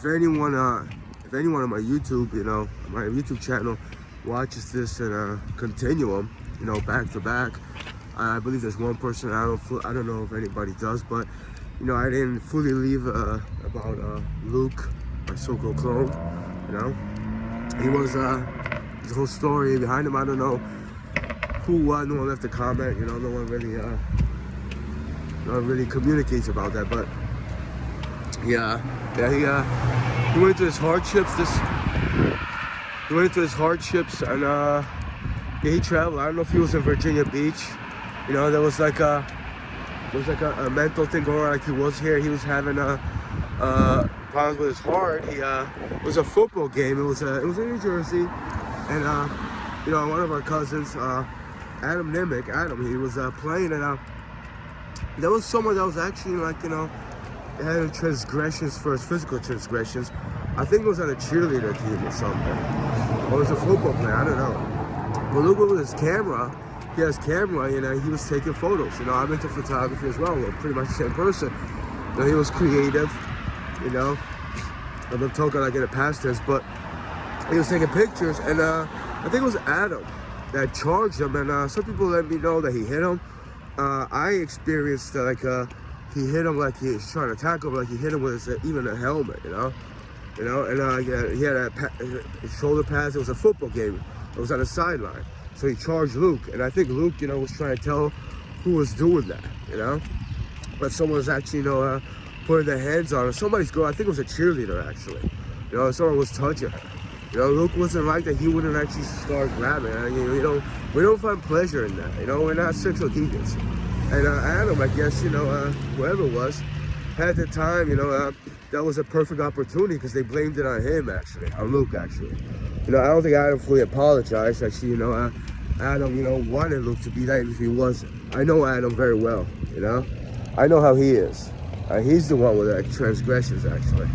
if anyone on my YouTube, my YouTube channel watches this and continuum, back to back. I believe there's one person, I don't know if anybody does, but I didn't fully leave about Luke, my so-called clone. He was his whole story behind him. I don't know who, what. No one left a comment. No one really communicates about that. But he went into his hardships. He went into his hardships and he traveled. I don't know if he was in Virginia Beach. There was like a mental thing going on. Like he was here. He was having problems with his heart. It was a football game. It was in New Jersey, and one of our cousins, Adam Nimick, he was playing, and there was someone that was actually having transgressions for his physical transgressions. I think it was on a cheerleader team or something, or it was a football player. I don't know. But look with his camera. He has camera, he was taking photos. I'm into photography as well. We're pretty much the same person. He was creative, I've been talking like in the past tense, but he was taking pictures, and I think it was Adam that charged him, and some people let me know that he hit him. I experienced he hit him like he was trying to tackle him, like he hit him with even a helmet, and he had a shoulder pads. It was a football game. It was on the sideline. So he charged Luke, and I think Luke, was trying to tell who was doing that, But someone was actually, putting their hands on him. Somebody's girl, I think it was a cheerleader actually. Someone was touching her. Luke wasn't like that. He wouldn't actually start grabbing her. We don't find pleasure in that. We're not sexual deviants. And Adam, I guess, whoever it was, at the time, that was a perfect opportunity because they blamed it on him actually, on Luke actually. I don't think Adam fully apologized. Actually, Adam, wanted Luke to be that if he wasn't. I know Adam very well, I know how he is. He's the one with the transgressions, actually,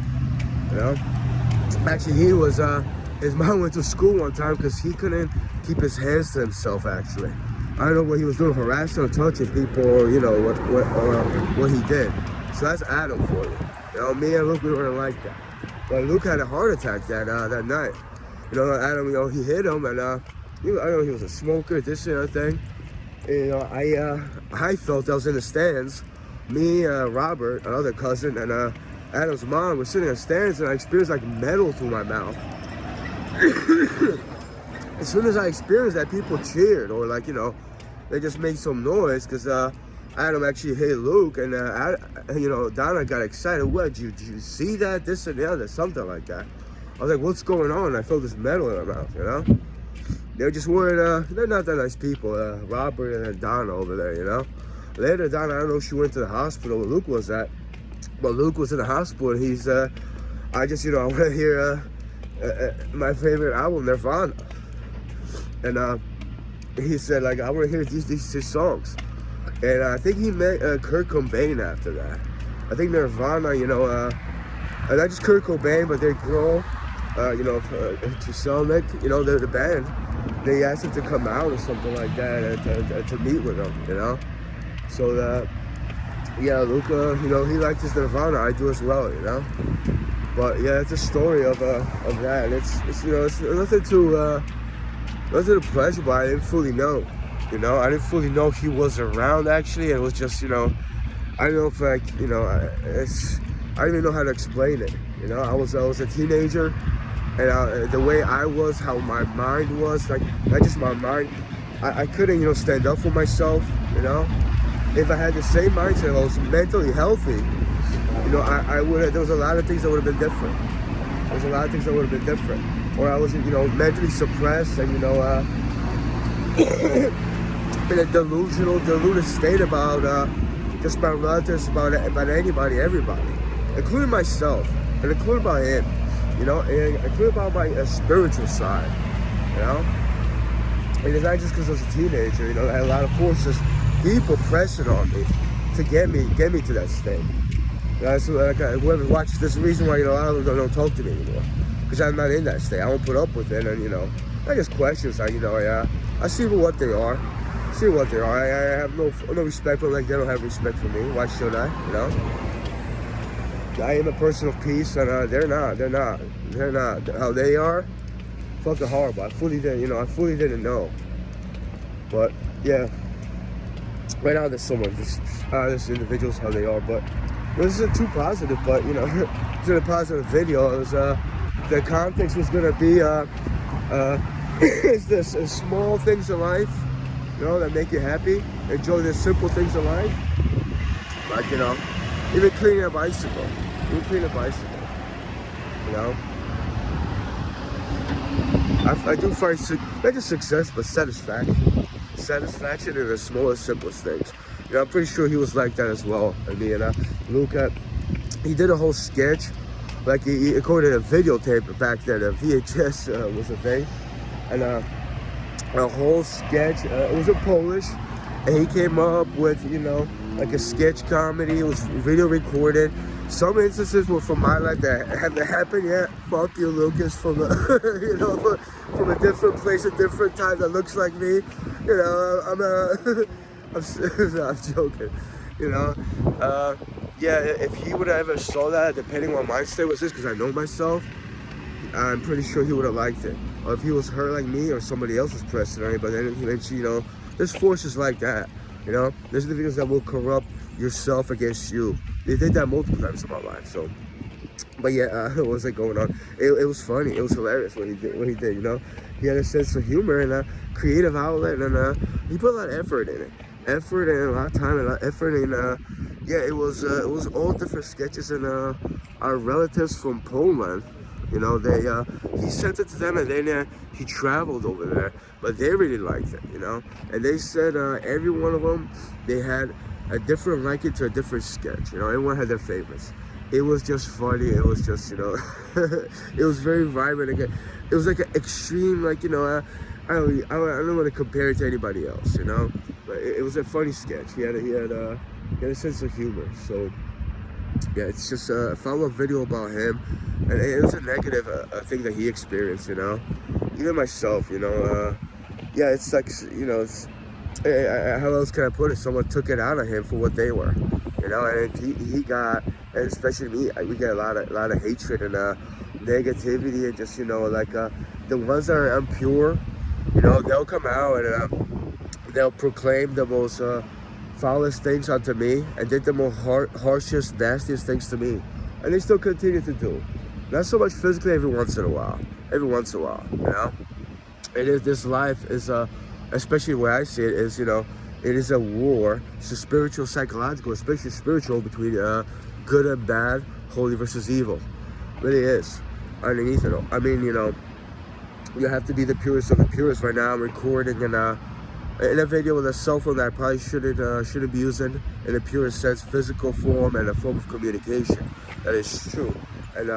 Actually, he was, his mom went to school one time because he couldn't keep his hands to himself, actually. I don't know what he was doing, harassing or touching people, or, what he did. So that's Adam for you. Me and Luke, we weren't like that. But Luke had a heart attack that night. Adam, he hit him, and I know he was a smoker, this and that thing. I felt I was in the stands. Me, Robert, another cousin, and Adam's mom were sitting in the stands, and I experienced like metal through my mouth. As soon as I experienced that, people cheered, or they just made some noise, because Adam actually hit Luke, and Donna got excited. What, did you see that? This and the other, something like that. I was like, what's going on? I felt this metal in my mouth, They just weren't, they're not that nice people, Robert and then Donna over there, Later, Donna, I don't know if she went to the hospital where Luke was at, but Luke was in the hospital, and he's, I want to hear my favorite album, Nirvana. And he said, I want to hear these songs. And I think he met Kurt Cobain after that. I think Nirvana, and not just Kurt Cobain, but their girl, to Selnick, the band, they asked him to come out or something like that to meet with them, So Luca, he liked his Nirvana. I do as well, But yeah, it's a story of that. And it's nothing to pleasure, but I didn't fully know, I didn't fully know he was around actually. It was just, I don't know if I didn't even know how to explain it. I was a teenager. And the way I was, how my mind was, not just my mind, I couldn't, stand up for myself, If I had the same mindset, I was mentally healthy, I would have, there was a lot of things that would have been different. Or I was, mentally suppressed and, in a deluded state about just about relatives, about anybody, everybody, including myself, and including about him. And including about my spiritual side, And it's not just because I was a teenager, I had a lot of forces, people pressing on me to get me to that state. So whoever watches this, is the reason why, a lot of them don't talk to me anymore. Because I'm not in that state. I won't put up with it, and, I just questions, I see what they are. I have no respect for them, like they don't have respect for me. Why should I, I am a person of peace, and they're not how they are. Fucking horrible. I fully didn't know. But yeah, right now there's someone, this individuals how they are. But this isn't too positive. But it's a positive video. It was the context was gonna be is this small things in life, that make you happy. Enjoy the simple things in life, like even cleaning a bicycle. I do find not just success, but satisfaction in the smallest, simplest things. I'm pretty sure he was like that as well. I mean, Luca, he did a whole sketch, like he recorded a videotape back then. A VHS was a thing, and a whole sketch. It was in Polish, and he came up with like a sketch comedy. It was video recorded. Some instances were from my life that haven't happened yet. Fuck you, Lucas, from a, from a different place, a different time that looks like me. I'm joking. Yeah, if he would have ever saw that, depending on my state was this, because I know myself, I'm pretty sure he would have liked it. Or if he was hurt like me, or somebody else was pressing on him, but then he mentioned, there's forces like that. There's individuals that will corrupt yourself against you. They did that multiple times in my life. So, but yeah, what was going on? It was funny. It was hilarious what he did. He had a sense of humor and a creative outlet, and he put a lot of effort in it. Effort and a lot of time and a lot of effort. And yeah, it was all different sketches. And our relatives from Poland, he sent it to them, and then he traveled over there. But they really liked it, And they said every one of them, they had a different liking to a different sketch. Everyone had their favorites. It was just funny. It was just, it was very vibrant. Again, it was like an extreme, I don't want to compare it to anybody else, But it was a funny sketch. He had a sense of humor. So yeah, it's just I found a video about him, and it was a negative thing that he experienced. Even myself, yeah, it's like it's. How else can I put it? Someone took it out of him for what they were, and he got, and especially me, we get a lot of hatred and negativity, and just the ones that are impure, they'll come out and they'll proclaim the most foulest things unto me, and did the most harshest, nastiest things to me, and they still continue to do. Not so much physically, every once in a while, It is, this life is especially where I see it is, it is a war. It's a spiritual, psychological, especially spiritual, between good and bad, holy versus evil. It really is. Underneath it all. I mean, you have to be the purest of the purest. Right now I'm recording in a video with a cell phone that I probably shouldn't be using in the purest sense, physical form and a form of communication. That is true. And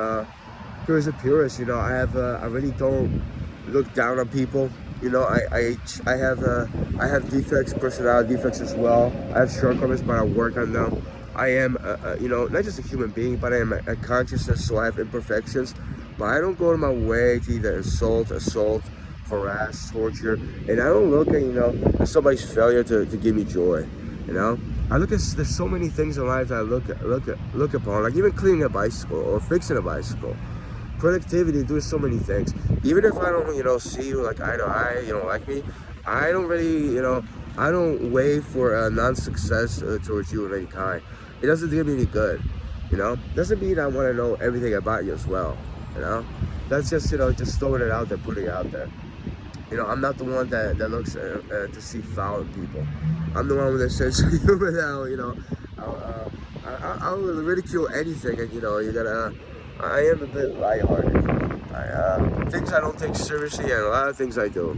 purest of purest, I really don't look down on people. I have defects, personality defects as well. I have shortcomings, but I work on them. I am, not just a human being, but I am a consciousness, so I have imperfections. But I don't go to my way to either insult, assault, harass, torture, and I don't look at, somebody's failure to give me joy. I look at, there's so many things in life that I look upon, like even cleaning a bicycle or fixing a bicycle. Productivity, doing so many things. Even if I don't, see you like eye to eye, like me, I don't really, I don't wait for a non-success towards you of any kind. It doesn't do me any good, Doesn't mean I want to know everything about you as well, That's just, just throwing it out there, putting it out there. I'm not the one that looks to see foul in people. I'm the one with a sense of humor that, I'll ridicule anything, and, you gotta, I am a bit lighthearted. Things I don't take seriously, and a lot of things I do.